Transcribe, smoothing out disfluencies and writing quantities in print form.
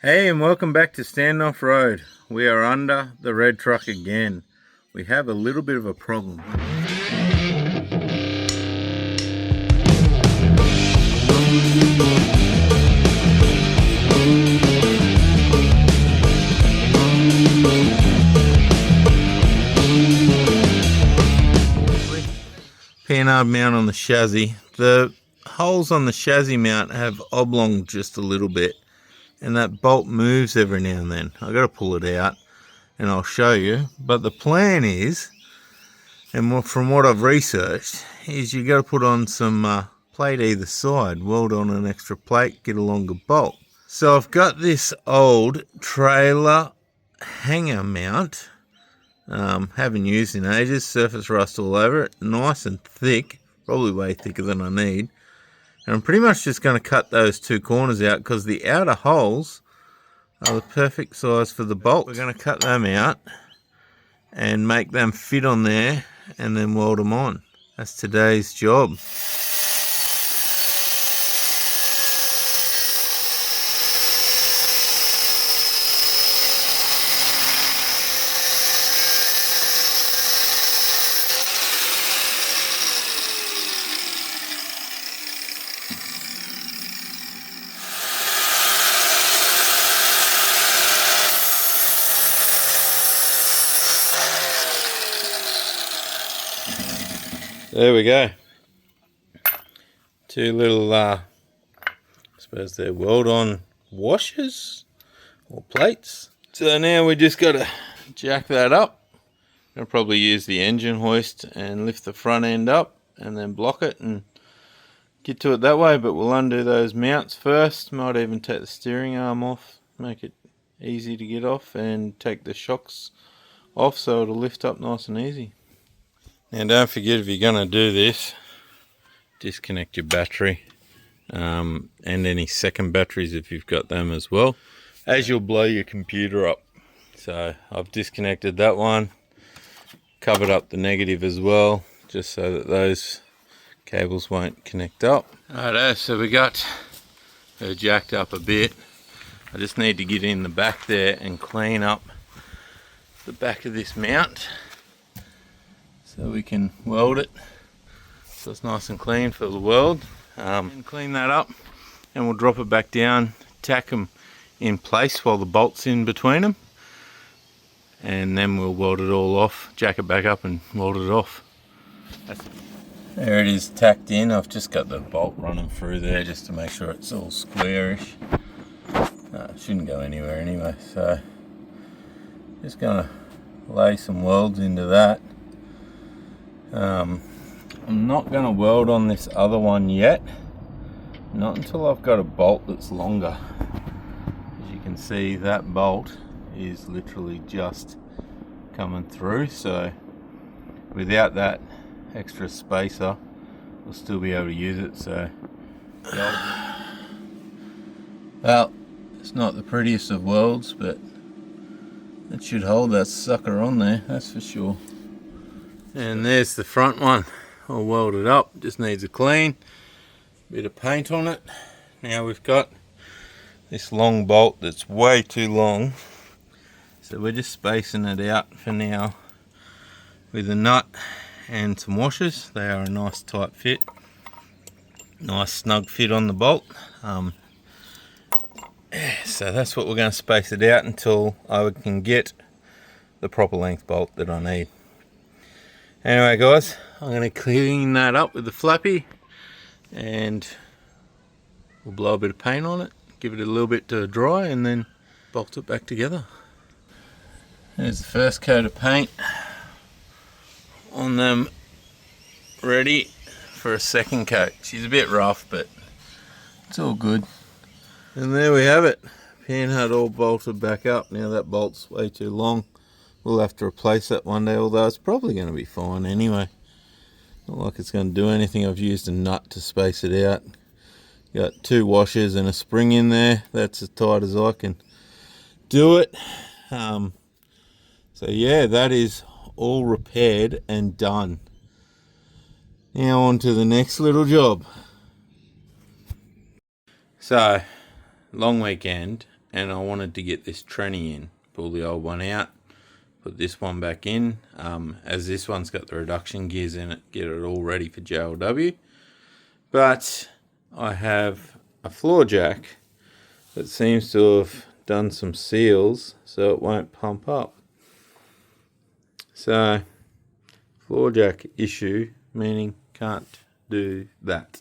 Hey, and welcome back to Standoff Road. We are under the red truck again. We have a little bit of a problem. Panhard mount on the chassis. The holes on the chassis mount have oblonged just a little bit, and that bolt moves every now and then. I've got to pull it out and I'll show you. But the plan is, and from what I've researched, is you got to put on some plate either side, weld on an extra plate, get a longer bolt. So I've got this old trailer hanger mount, haven't used in ages, surface rust all over it, nice and thick, probably way thicker than I need. And I'm pretty much just going to cut those two corners out because the outer holes are the perfect size for the bolt. We're going to cut them out and make them fit on there and then weld them on. That's today's job. There we go. Two little, I suppose they're weld-on washers or plates. So now we just got to jack that up. I'll probably use the engine hoist and lift the front end up and then block it and get to it that way. But we'll undo those mounts first. Might even take the steering arm off, make it easy to get off, and take the shocks off so it'll lift up nice and easy. And don't forget, if you're going to do this, disconnect your battery and any second batteries if you've got them as well, as you'll blow your computer up. So I've disconnected that one, covered up the negative as well, just so that those cables won't connect up. Righto, so we got her jacked up a bit. I just need to get in the back there and clean up the back of this mount, so we can weld it so it's nice and clean for the weld. And clean that up and we'll drop it back down, tack them in place while the bolt's in between them, and then we'll weld it all off, jack it back up and weld it off. There it is, tacked in. I've just got the bolt running through there just to make sure it's all squarish. It shouldn't go anywhere anyway, so just gonna lay some welds into that. I'm not going to weld on this other one yet, not until I've got a bolt that's longer. As you can see, that bolt is literally just coming through, so without that extra spacer we'll still be able to use it. So well, it's not the prettiest of welds, but it should hold that sucker on there, that's for sure. And there's the front one, all welded up, just needs a clean, bit of paint on it. Now we've got this long bolt that's way too long, so we're just spacing it out for now with a nut and some washers. They are a nice tight fit, nice snug fit on the bolt. So that's what we're going to space it out until I can get the proper length bolt that I need. Anyway guys, I'm going to clean that up with the flappy and we'll blow a bit of paint on it, give it a little bit to dry, and then bolt it back together. There's the first coat of paint on them, ready for a second coat. She's a bit rough, but it's all good. And there we have it, Panhard all bolted back up. Now that bolt's way too long. We'll have to replace that one day, although it's probably going to be fine anyway. Not like it's going to do anything. I've used a nut to space it out. Got two washers and a spring in there. That's as tight as I can do it. So yeah, that is all repaired and done. Now on to the next little job. So, long weekend and I wanted to get this tranny in. Pull the old one out, put this one back in, as this one's got the reduction gears in it, get it all ready for JLW. But I have a floor jack that seems to have done some seals so it won't pump up. So floor jack issue, meaning can't do that.